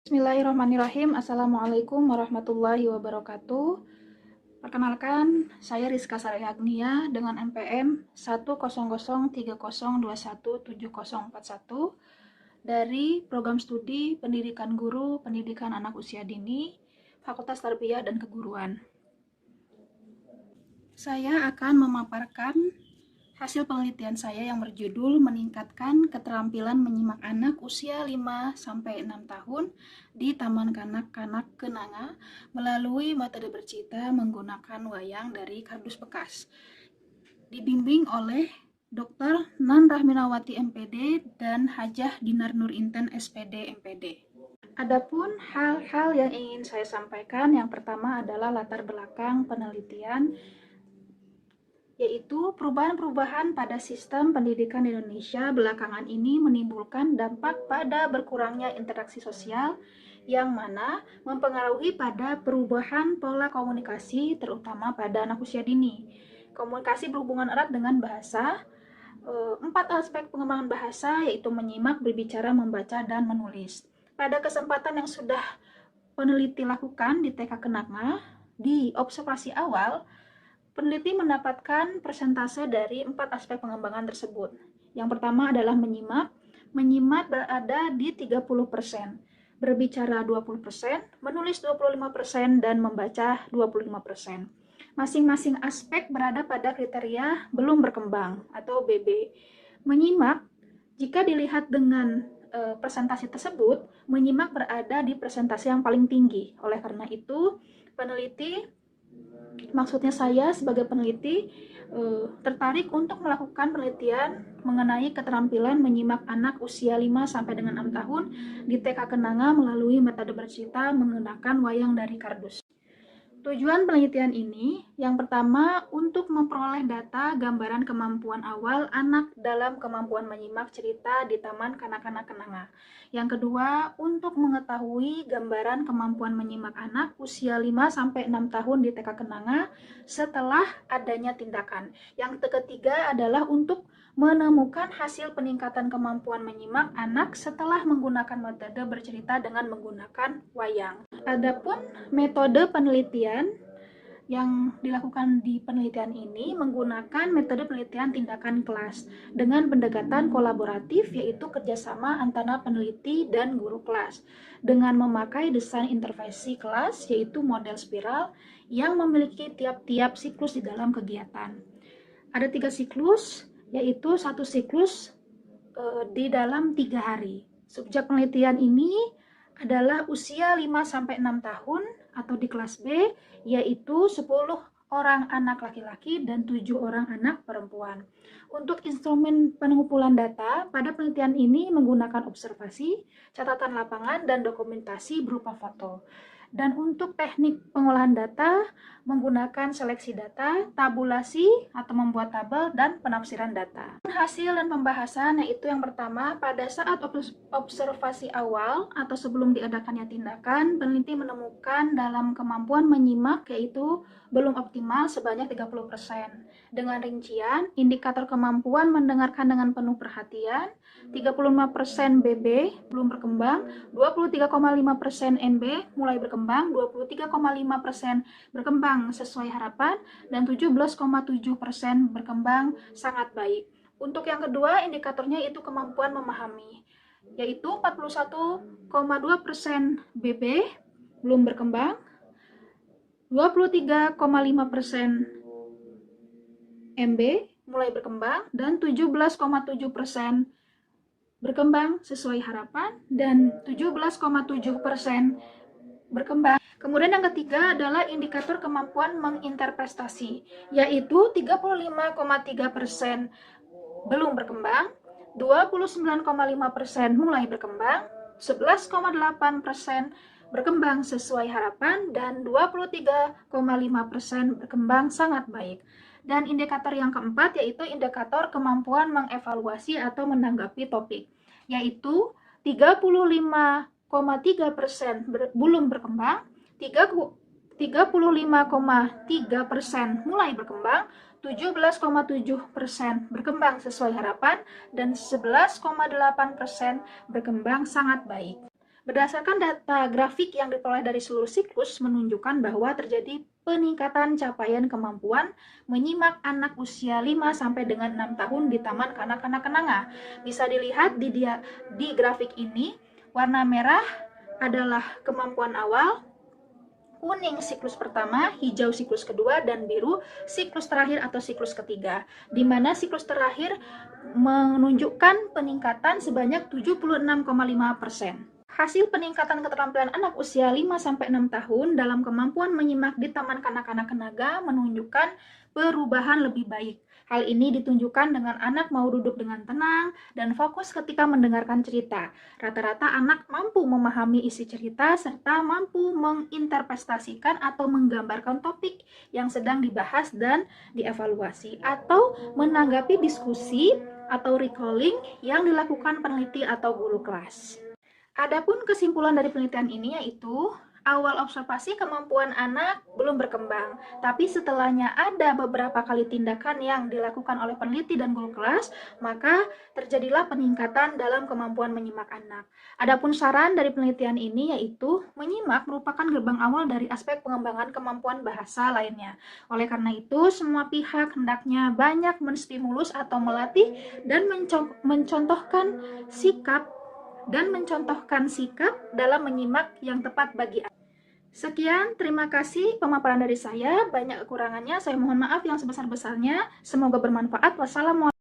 Bismillahirrahmanirrahim. Assalamualaikum warahmatullahi wabarakatuh. Perkenalkan, saya Rizka Sari Agnia dengan NPM 10030217041 dari Program Studi Pendidikan Guru Pendidikan Anak Usia Dini, Fakultas Tarbiyah dan Keguruan. Saya akan memaparkan hasil penelitian saya yang berjudul meningkatkan keterampilan menyimak anak usia 5-6 tahun di Taman Kanak-Kanak Kenanga melalui metode bercerita menggunakan wayang dari kardus bekas. Dibimbing oleh Dr. Nan Rahminawati MPD dan Hajah Dinar Nur Inten SPD MPD. Adapun hal-hal yang ingin saya sampaikan, yang pertama adalah latar belakang penelitian, yaitu perubahan-perubahan pada sistem pendidikan di Indonesia belakangan ini menimbulkan dampak pada berkurangnya interaksi sosial yang mana mempengaruhi pada perubahan pola komunikasi terutama pada anak usia dini. Komunikasi berhubungan erat dengan bahasa. 4 aspek pengembangan bahasa yaitu menyimak, berbicara, membaca, dan menulis. Pada kesempatan yang sudah peneliti lakukan di TK Kenanga, di observasi awal, peneliti mendapatkan persentase dari 4 aspek pengembangan tersebut. Yang pertama adalah menyimak. Menyimak berada di 30%, berbicara 20%, menulis 25%, dan membaca 25%. Masing-masing aspek berada pada kriteria belum berkembang atau BB. Menyimak, jika dilihat dengan presentasi tersebut, menyimak berada di presentasi yang paling tinggi. Oleh karena itu, maksudnya saya sebagai peneliti tertarik untuk melakukan penelitian mengenai keterampilan menyimak anak usia 5-6 tahun di TK Kenanga melalui metode bercerita menggunakan wayang dari kardus. Tujuan penelitian ini, yang pertama, untuk memperoleh data gambaran kemampuan awal anak dalam kemampuan menyimak cerita di Taman Kanak-Kanak Kenanga. Yang kedua, untuk mengetahui gambaran kemampuan menyimak anak usia 5-6 tahun di TK Kenanga setelah adanya tindakan. Yang ketiga adalah untuk menemukan hasil peningkatan kemampuan menyimak anak setelah menggunakan metode bercerita dengan menggunakan wayang. Adapun metode penelitian yang dilakukan di penelitian ini menggunakan metode penelitian tindakan kelas dengan pendekatan kolaboratif, yaitu kerjasama antara peneliti dan guru kelas dengan memakai desain intervensi kelas, yaitu model spiral yang memiliki tiap-tiap siklus di dalam kegiatan. Ada 3 siklus, yaitu satu siklus di dalam 3 hari. Subjek penelitian ini adalah usia 5-6 tahun atau di kelas B, yaitu 10 orang anak laki-laki dan 7 orang anak perempuan. Untuk instrumen pengumpulan data, pada penelitian ini menggunakan observasi, catatan lapangan, dan dokumentasi berupa foto. Dan untuk teknik pengolahan data, menggunakan seleksi data, tabulasi atau membuat tabel, dan penafsiran data. Hasil dan pembahasan yaitu yang pertama, pada saat observasi awal atau sebelum diadakannya tindakan, peneliti menemukan dalam kemampuan menyimak yaitu belum optimal sebanyak 30%. Dengan rincian, indikator kemampuan mendengarkan dengan penuh perhatian, 35% BB belum berkembang, 23,5% MB mulai berkembang, 23,5% berkembang sesuai harapan, dan 17,7% berkembang sangat baik. Untuk yang kedua, indikatornya itu kemampuan memahami, yaitu 41,2% BB belum berkembang, 23,5% MB mulai berkembang, dan 17,7% berkembang sesuai harapan, dan 17,7% berkembang. Kemudian yang ketiga adalah indikator kemampuan menginterpretasi, yaitu 35,3% belum berkembang, 29,5% mulai berkembang, 11,8% berkembang sesuai harapan, dan 23,5% berkembang sangat baik. Dan indikator yang keempat yaitu indikator kemampuan mengevaluasi atau menanggapi topik, yaitu 35,3% belum berkembang, 35,3% mulai berkembang, 17,7% berkembang sesuai harapan, dan 11,8% berkembang sangat baik. Berdasarkan data grafik yang diperoleh dari seluruh siklus menunjukkan bahwa terjadi peningkatan capaian kemampuan menyimak anak usia 5 sampai dengan 6 tahun di Taman Kanak-kanak Kenanga. Bisa dilihat di grafik ini, warna merah adalah kemampuan awal, kuning siklus pertama, hijau siklus kedua, dan biru siklus terakhir atau siklus ketiga, di mana siklus terakhir menunjukkan peningkatan sebanyak 76,5%. Hasil peningkatan keterampilan anak usia 5-6 tahun dalam kemampuan menyimak di Taman Kanak-kanak Kenanga menunjukkan perubahan lebih baik. Hal ini ditunjukkan dengan anak mau duduk dengan tenang dan fokus ketika mendengarkan cerita. Rata-rata anak mampu memahami isi cerita serta mampu menginterpretasikan atau menggambarkan topik yang sedang dibahas dan dievaluasi, atau menanggapi diskusi atau recalling yang dilakukan peneliti atau guru kelas. Adapun kesimpulan dari penelitian ini yaitu, awal observasi kemampuan anak belum berkembang, tapi setelahnya ada beberapa kali tindakan yang dilakukan oleh peneliti dan guru kelas, maka terjadilah peningkatan dalam kemampuan menyimak anak. Adapun saran dari penelitian ini yaitu, menyimak merupakan gerbang awal dari aspek pengembangan kemampuan bahasa lainnya. Oleh karena itu, semua pihak hendaknya banyak menstimulus atau melatih dan mencontohkan sikap dalam menyimak yang tepat bagi anak. Sekian, terima kasih pemaparan dari saya. Banyak kekurangannya, saya mohon maaf yang sebesar-besarnya. Semoga bermanfaat. Wassalamualaikum.